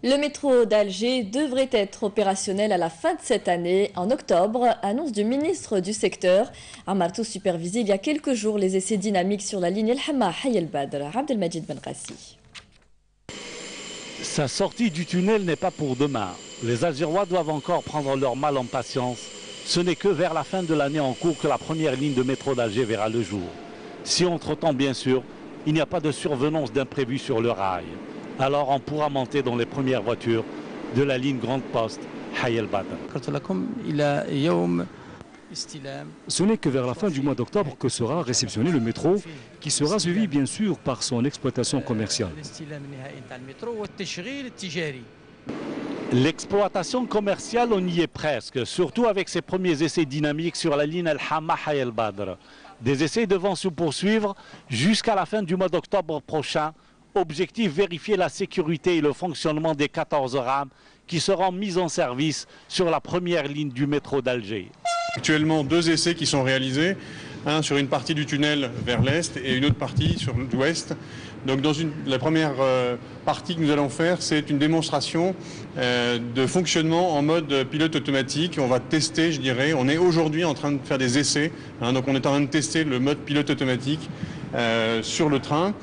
Le métro d'Alger devrait être opérationnel à la fin de cette année, en octobre, annonce du ministre du secteur. Amartou supervisait il y a quelques jours les essais dynamiques sur la ligne El Hamma-Hayy El Badr. Abdelmajid Benrassi. Sa sortie du tunnel n'est pas pour demain. Les Algérois doivent encore prendre leur mal en patience. Ce n'est que vers la fin de l'année en cours que la première ligne de métro d'Alger verra le jour. Si entre-temps, bien sûr, il n'y a pas de survenance d'imprévu sur le rail. Alors on pourra monter dans les premières voitures de la ligne Grande Poste Hayy El Badr. Ce n'est que vers la fin du mois d'octobre que sera réceptionné le métro, qui sera suivi bien sûr par son exploitation commerciale. L'exploitation commerciale, on y est presque, surtout avec ses premiers essais dynamiques sur la ligne El Hamma-Hayy El Badr. Des essais devront se poursuivre jusqu'à la fin du mois d'octobre prochain. Objectif, vérifier la sécurité et le fonctionnement des 14 rames qui seront mises en service sur la première ligne du métro d'Alger. Actuellement, 2 essais qui sont réalisés, un sur une partie du tunnel vers l'est et une autre partie sur l'ouest. Donc la première partie que nous allons faire, c'est une démonstration de fonctionnement en mode pilote automatique. On va tester, je dirais, on est aujourd'hui en train de faire des essais, donc on est en train de tester le mode pilote automatique sur le train.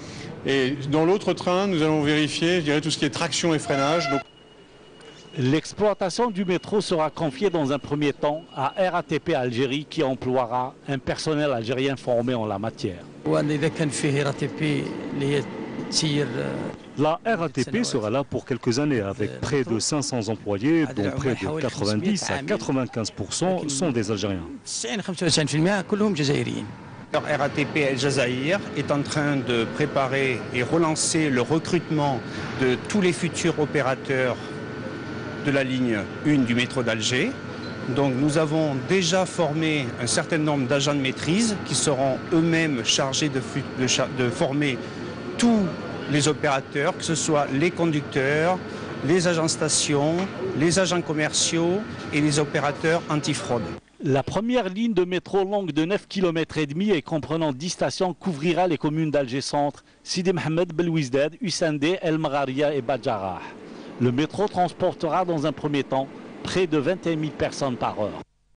Et dans l'autre train, nous allons vérifier, je dirais, tout ce qui est traction et freinage. L'exploitation du métro sera confiée dans un premier temps à RATP Algérie qui emploiera un personnel algérien formé en la matière. La RATP sera là pour quelques années avec près de 500 employés, dont près de 90 à 95% sont des Algériens. RATP El Jazaïr est en train de préparer et relancer le recrutement de tous les futurs opérateurs de la ligne 1 du métro d'Alger. Donc nous avons déjà formé un certain nombre d'agents de maîtrise qui seront eux-mêmes chargés de former tous les opérateurs, que ce soit les conducteurs, les agents station, les agents commerciaux et les opérateurs antifraude. La première ligne de métro longue de 9,5 km et comprenant 10 stations couvrira les communes d'Alger Centre, Sidi Mohamed, Belouizdad, Hussandé, El Magharia et Badjarrah. Le métro transportera dans un premier temps près de 21 000 personnes par heure.